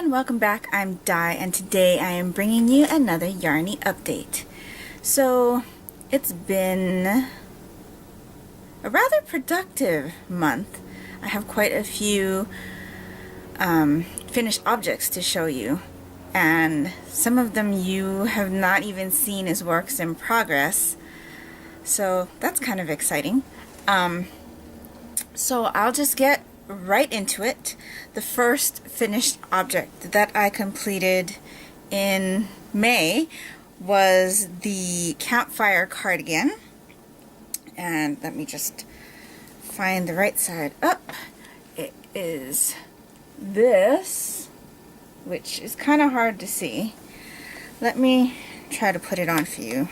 everyone, welcome back. I'm Di, and today I am bringing you another Yarnie update. So it's been a rather productive month. I have quite a few finished objects to show you, and some of them you have not even seen as works in progress, so that's kind of exciting. So I'll just get right into it. The first finished object that I completed in May was the campfire cardigan, and let me just find the right side up. It is this, which is kind of hard to see. Let me try to put it on for you,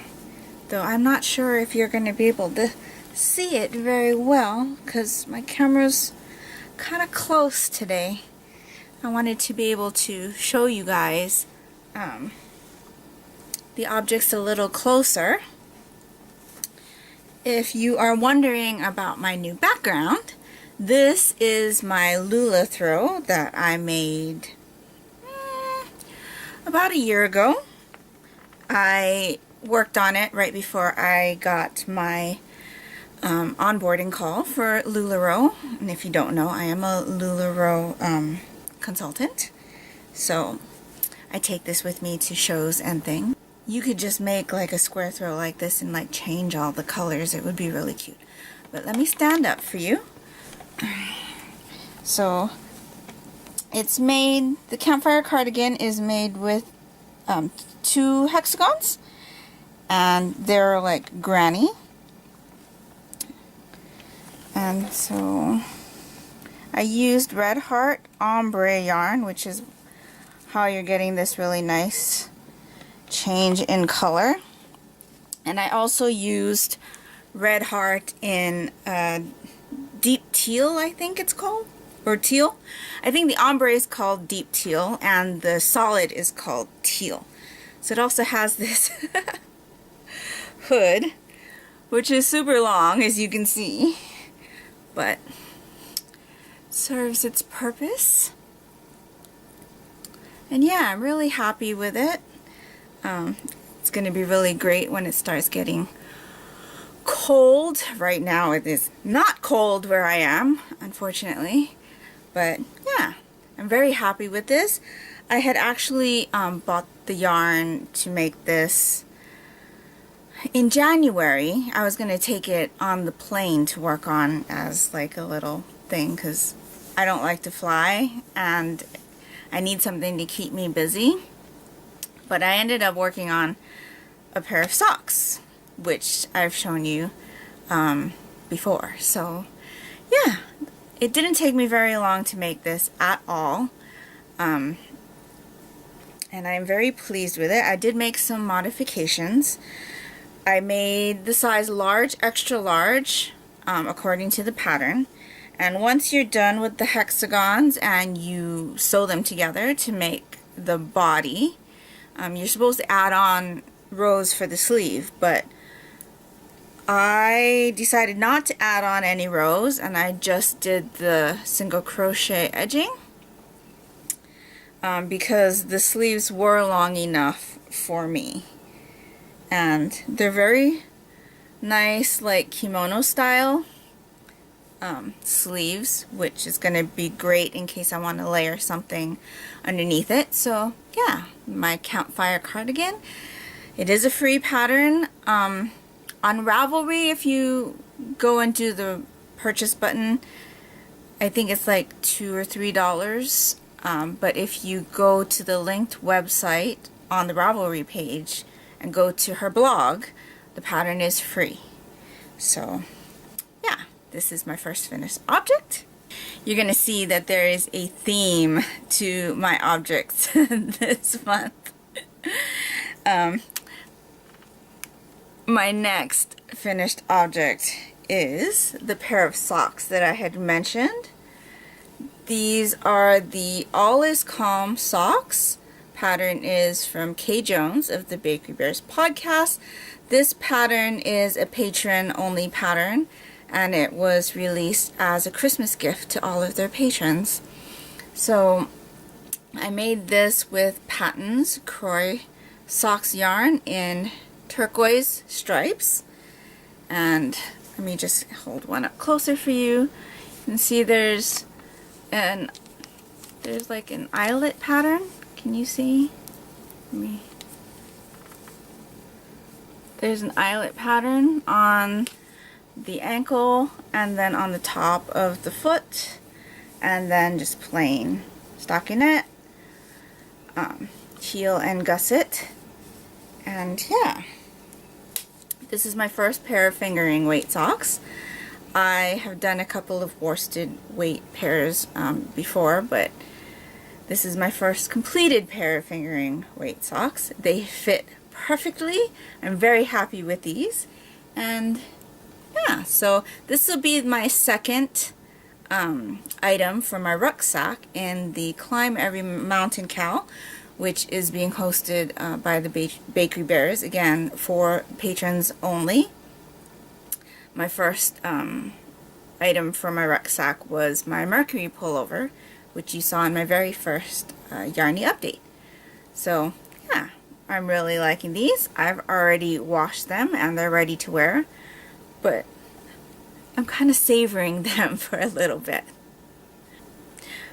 though I'm not sure if you're going to be able to see it very well because my camera's kind of close today. I wanted to be able to show you guys the objects a little closer. If you are wondering about my new background, this is my Lula throw that I made about a year ago. I worked on it right before I got my onboarding call for LuLaRoe, and if you don't know, I am a LuLaRoe consultant, so I take this with me to shows and things. You could just make like a square throw like this and like change all the colors. It would be really cute. But let me stand up for you. So it's made, the campfire cardigan is made with 2 hexagons, and they're like granny. And so I used Red Heart ombre yarn, which is how you're getting this really nice change in color. And I also used Red Heart in deep teal, I think it's called, or teal. I think the ombre is called deep teal and the solid is called teal. So it also has this hood, which is super long, as you can see, but serves its purpose. And yeah, I'm really happy with it. It's going to be really great when it starts getting cold. Right now it is not cold where I am, unfortunately, but yeah, I'm very happy with this. I had actually bought the yarn to make this in January. I was going to take it on the plane to work on as like a little thing because I don't like to fly and I need something to keep me busy. But I ended up working on a pair of socks, which I've shown you before. So yeah, it didn't take me very long to make this at all. And I'm very pleased with it. I did make some modifications. I made the size large, extra large, according to the pattern. And once you're done with the hexagons and you sew them together to make the body, you're supposed to add on rows for the sleeve, but I decided not to add on any rows and I just did the single crochet edging because the sleeves were long enough for me. And they're very nice, like kimono style sleeves, which is going to be great in case I want to layer something underneath it. So yeah, my campfire cardigan. It is a free pattern. On Ravelry, if you go and do the purchase button, I think it's like $2 or $3. But if you go to the linked website on the Ravelry page and go to her blog, the pattern is free. So yeah, this is my first finished object. You're going to see that there is a theme to my objects this month. My next finished object is the pair of socks that I had mentioned. These are the All Is Calm socks. Pattern is from Kay Jones of the Bakery Bears podcast. This pattern is a patron only pattern, and it was released as a Christmas gift to all of their patrons. So I made this with Patton's Croy Socks yarn in turquoise stripes. And let me just hold one up closer for you. You can see there's like an eyelet pattern. Can you see? There's an eyelet pattern on the ankle and then on the top of the foot, and then just plain stockinette, heel and gusset. And yeah, this is my first pair of fingering weight socks. I have done a couple of worsted weight pairs before, but this is my first completed pair of fingering weight socks. They fit perfectly. I'm very happy with these. And yeah, so this will be my second item for my rucksack in the Climb Every Mountain Cal, which is being hosted by the Bakery Bears, again for patrons only. My first item for my rucksack was my Mercury pullover, which you saw in my very first Yarnie update. So yeah, I'm really liking these. I've already washed them and they're ready to wear, but I'm kind of savoring them for a little bit.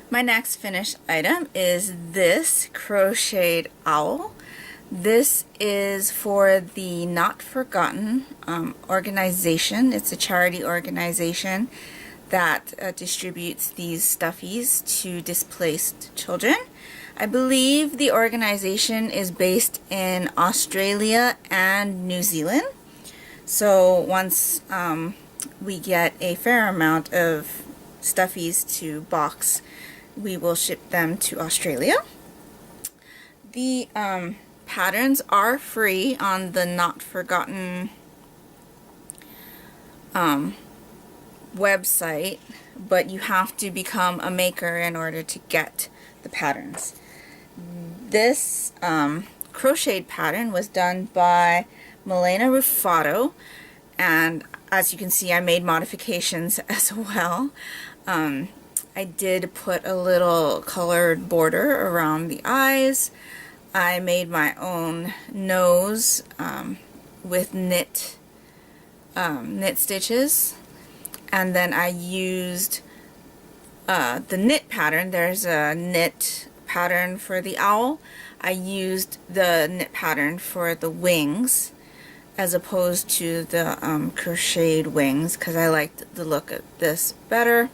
My next finished item is this crocheted owl. This is for the Not Forgotten organization. It's a charity organization that distributes these stuffies to displaced children. I believe the organization is based in Australia and New Zealand. So once we get a fair amount of stuffies to box, we will ship them to Australia. The patterns are free on the Not Forgotten website, but you have to become a maker in order to get the patterns. This crocheted pattern was done by Milena Rufato, and as you can see, I made modifications as well. I did put a little colored border around the eyes. I made my own nose with knit stitches, and then I used the knit pattern. There's a knit pattern for the owl. I used the knit pattern for the wings as opposed to the crocheted wings because I liked the look of this better.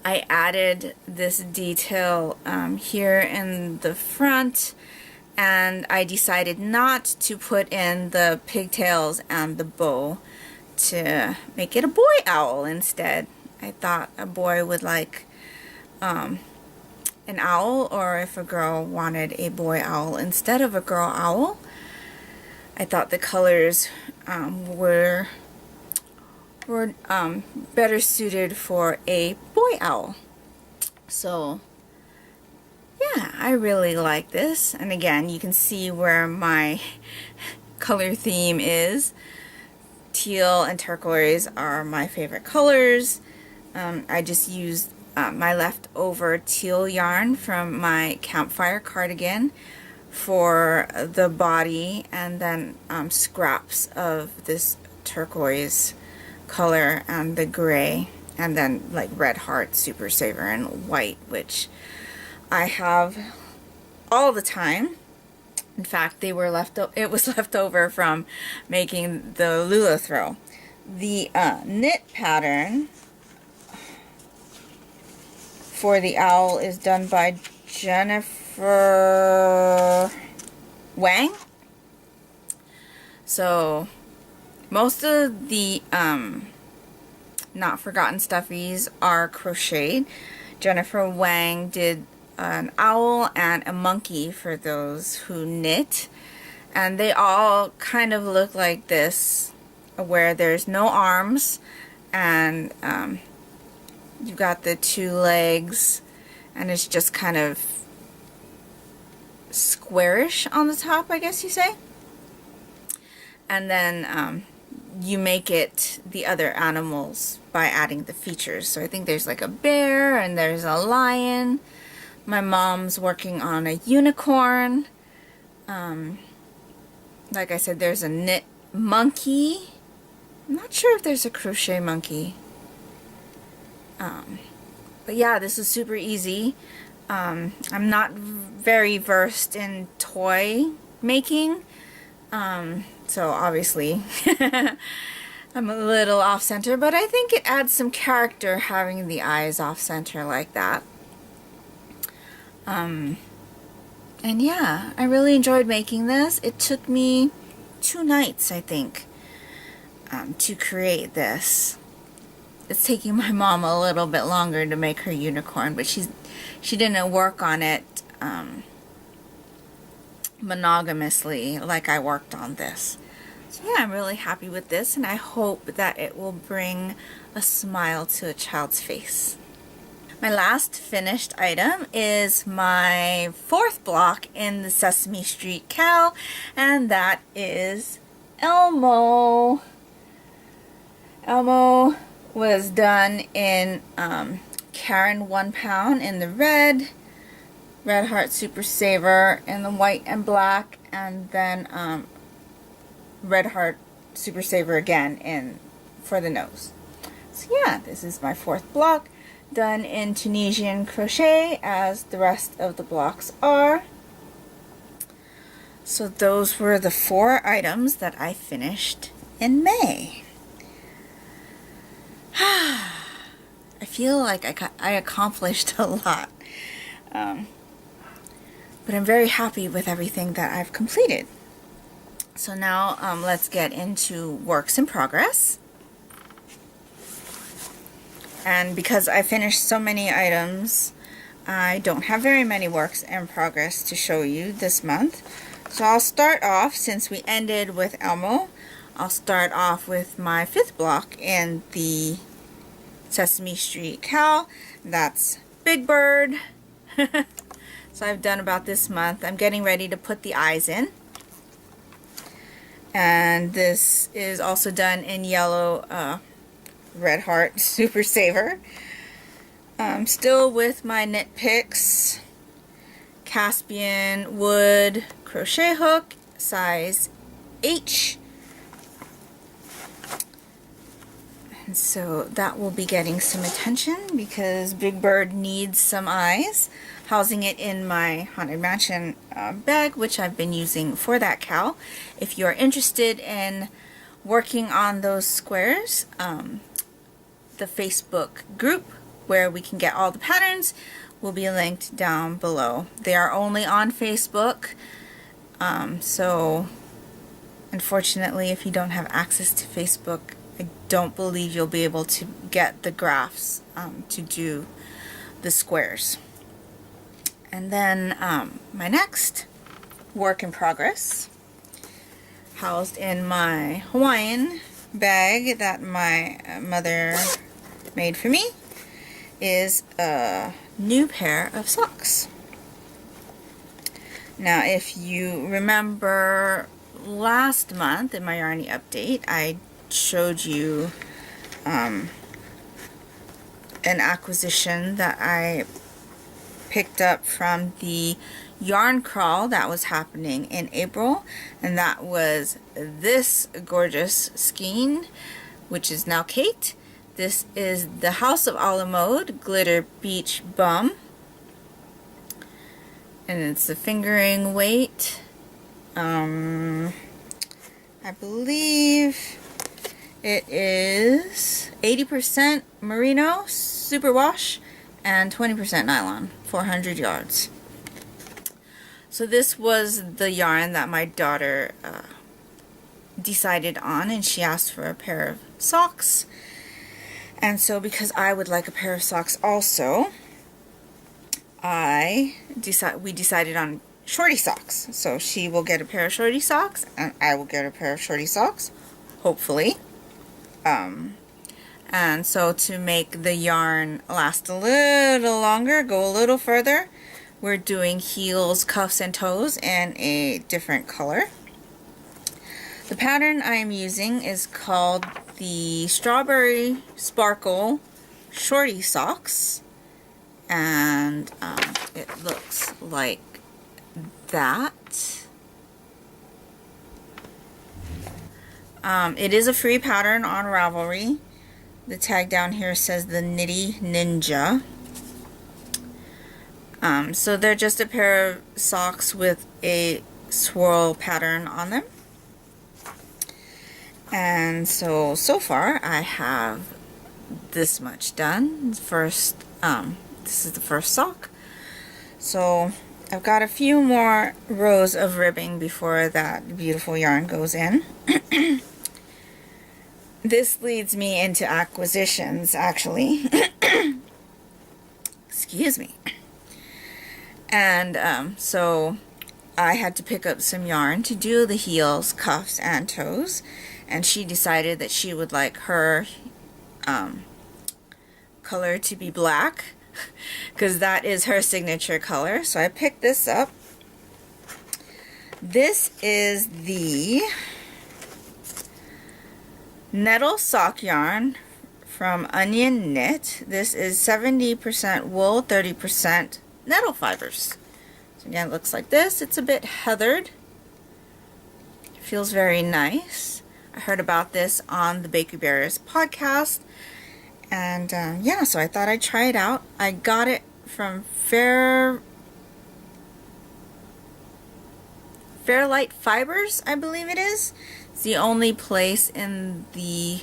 I added this detail here in the front, and I decided not to put in the pigtails and the bow to make it a boy owl instead. I thought a boy would like an owl, or if a girl wanted a boy owl instead of a girl owl. I thought the colors were better suited for a boy owl. So yeah, I really like this. And again, you can see where my color theme is. Teal and turquoise are my favorite colors. I just used my leftover teal yarn from my campfire cardigan for the body, and then scraps of this turquoise color and the gray, and then like red heart, super saver, and white, which I have all the time. In fact, they were it was left over from making the Lula throw. The knit pattern for the owl is done by Jennifer Wang. So most of the Not Forgotten stuffies are crocheted. Jennifer Wang did an owl and a monkey for those who knit, and they all kind of look like this, where there's no arms, and you've got the two legs, and it's just kind of squarish on the top, I guess you say. And then you make it the other animals by adding the features. So I think there's like a bear and there's a lion. My mom's working on a unicorn. Like I said, there's a knit monkey. I'm not sure if there's a crochet monkey. But yeah, this is super easy. I'm not very versed in toy making. So obviously I'm a little off center, but I think it adds some character having the eyes off center like that. And yeah, I really enjoyed making this. It took me 2 nights, I think, to create this. It's taking my mom a little bit longer to make her unicorn, but she didn't work on it monogamously like I worked on this. So yeah, I'm really happy with this, and I hope that it will bring a smile to a child's face. My last finished item is my 4th block in the Sesame Street cowl, and that is Elmo. Elmo was done in Karen 1 pound in the red Heart Super Saver in the white and black, and then Red Heart Super Saver again for the nose. So yeah, this is my 4th block, done in Tunisian crochet as the rest of the blocks are. So those were the 4 items that I finished in May. I feel like I accomplished a lot. But I'm very happy with everything that I've completed. So now let's get into works in progress. And because I finished so many items, I don't have very many works in progress to show you this month. So I'll start off, since we ended with Elmo, I'll start off with my 5th block in the Sesame Street cowl. That's Big Bird. So I've done about this month. I'm getting ready to put the eyes in. And this is also done in yellow Red Heart Super Saver. Still with my knit picks, Caspian wood crochet hook, size H. And so that will be getting some attention because Big Bird needs some eyes. Housing it in my Haunted Mansion bag, which I've been using for that cowl. If you're interested in working on those squares, the Facebook group where we can get all the patterns will be linked down below. They are only on Facebook, so unfortunately if you don't have access to Facebook, I don't believe you'll be able to get the graphs to do the squares. And then my next work in progress, housed in my Hawaiian bag that my mother made for me, is a new pair of socks. Now if you remember last month in my Yarnie update, I showed you an acquisition that I picked up from the yarn crawl that was happening in April, and that was this gorgeous skein, which is now caked. This is the House of a la Mode Glitter Beach Bum, and it's the fingering weight. I believe it is 80% merino superwash and 20% nylon, 400 yards. So this was the yarn that my daughter decided on, and she asked for a pair of socks. And so because I would like a pair of socks also, we decided on shorty socks. So she will get a pair of shorty socks, and I will get a pair of shorty socks, hopefully. And so to make the yarn last a little longer, go a little further, we're doing heels, cuffs, and toes in a different color. The pattern I am using is called the Strawberry Sparkle Shorty Socks, and it looks like that. It is a free pattern on Ravelry. The tag down here says the Nitty Ninja. So they're just a pair of socks with a swirl pattern on them. And so far I have this much done. This is the first sock. So I've got a few more rows of ribbing before that beautiful yarn goes in. This leads me into acquisitions, actually. Excuse me. And so I had to pick up some yarn to do the heels, cuffs, and toes. And she decided that she would like her color to be black, because that is her signature color. So I picked this up. This is the Nettle sock yarn from Onion Knit. This is 70% wool, 30% nettle fibers. So again, it looks like this. It's a bit heathered. It feels very nice. I heard about this on the Bakery Bears podcast, and yeah, so I thought I'd try it out. I got it from Fairlight Fibers, I believe it is. It's the only place in the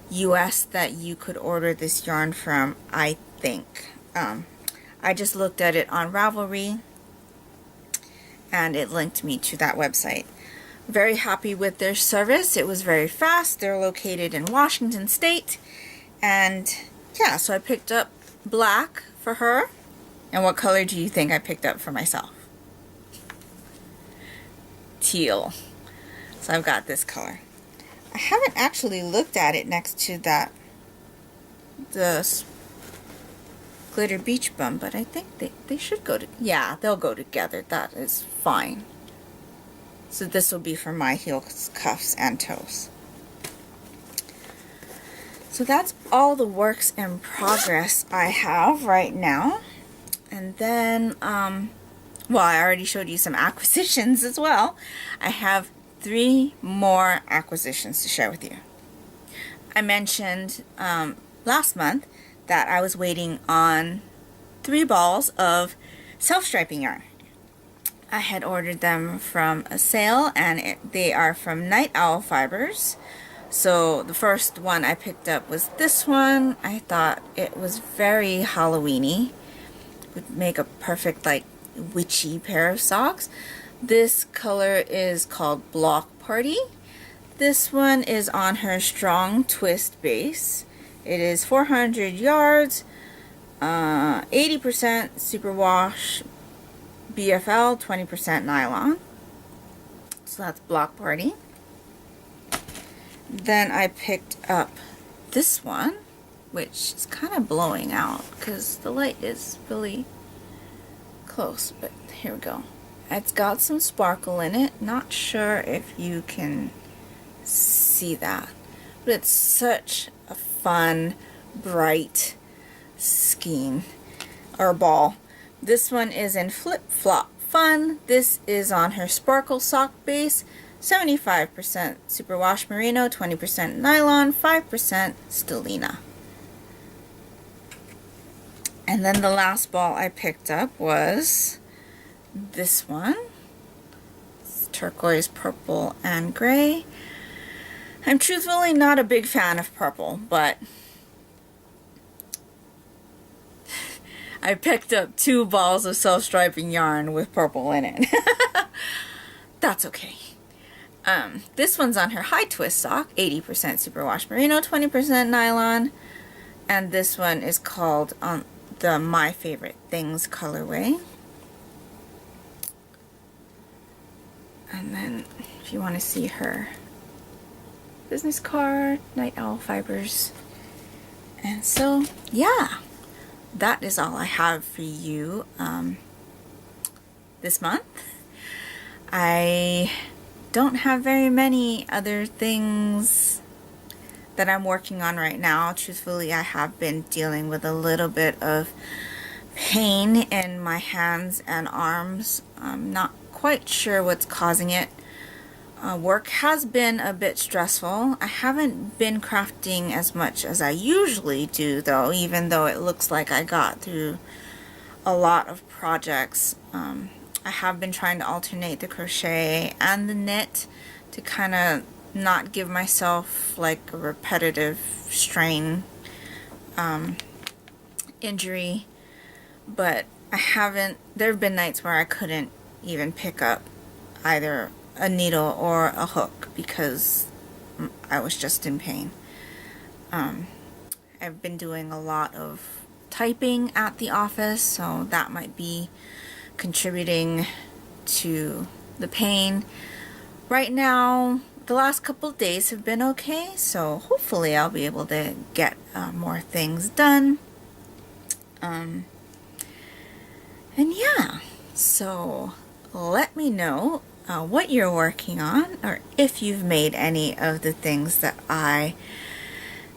US that you could order this yarn from, I think. I just looked at it on Ravelry and it linked me to that website. Very happy with their service. It was very fast. They're located in Washington State. And yeah, so I picked up black for her. And what color do you think I picked up for myself? Teal. So I've got this color. I haven't actually looked at it next to the glitter beach bum, but I think they should go to, yeah, they'll go together. That is fine. So this will be for my heels, cuffs, and toes. So that's all the works in progress I have right now. And then, well, I already showed you some acquisitions as well. I have 3 more acquisitions to share with you. I mentioned last month that I was waiting on 3 balls of self-striping yarn. I had ordered them from a sale, and they are from Night Owl Fibers. So the first one I picked up was this one. I thought it was very Halloween-y. Would make a perfect like witchy pair of socks. This color is called Block Party. This one is on her Strong Twist base. It is 400 yards, 80% superwash BFL, 20% nylon. So that's Block Party. Then I picked up this one, which is kind of blowing out because the light is really close, but here we go. It's got some sparkle in it. Not sure if you can see that, but it's such a fun, bright skein or ball. This one is in Flip Flop Fun. This is on her Sparkle sock base. 75% superwash merino, 20% nylon, 5% stellina. And then the last ball I picked up was this one. It's turquoise, purple, and gray. I'm truthfully not a big fan of purple, but I picked up 2 balls of self-striping yarn with purple in it. That's okay. This one's on her High Twist sock, 80% superwash merino, 20% nylon. And this one is called the My Favorite Things colorway. And then if you want to see her business card, Night Owl Fibers. And so, yeah, that is all I have for you this month. I don't have very many other things that I'm working on right now. Truthfully, I have been dealing with a little bit of pain in my hands and arms. I'm not quite sure what's causing it. Work has been a bit stressful. I haven't been crafting as much as I usually do though, even though it looks like I got through a lot of projects. I have been trying to alternate the crochet and the knit to kind of not give myself like a repetitive strain injury, but there have been nights where I couldn't even pick up either a needle or a hook because I was just in pain. I've been doing a lot of typing at the office, so that might be contributing to the pain. Right now, the last couple of days have been okay, so hopefully I'll be able to get more things done. And yeah, so let me know what you're working on, or if you've made any of the things that I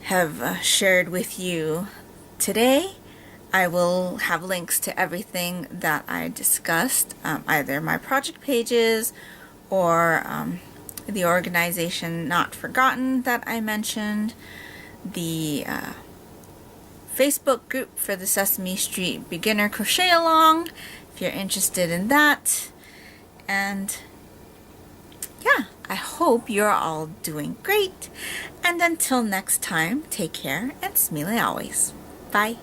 have shared with you today. I will have links to everything that I discussed, either my project pages or the organization Not Forgotten that I mentioned, the Facebook group for the Sesame Street Beginner Crochet Along, if you're interested in that. And yeah, I hope you're all doing great. And until next time, take care and smile always. Bye.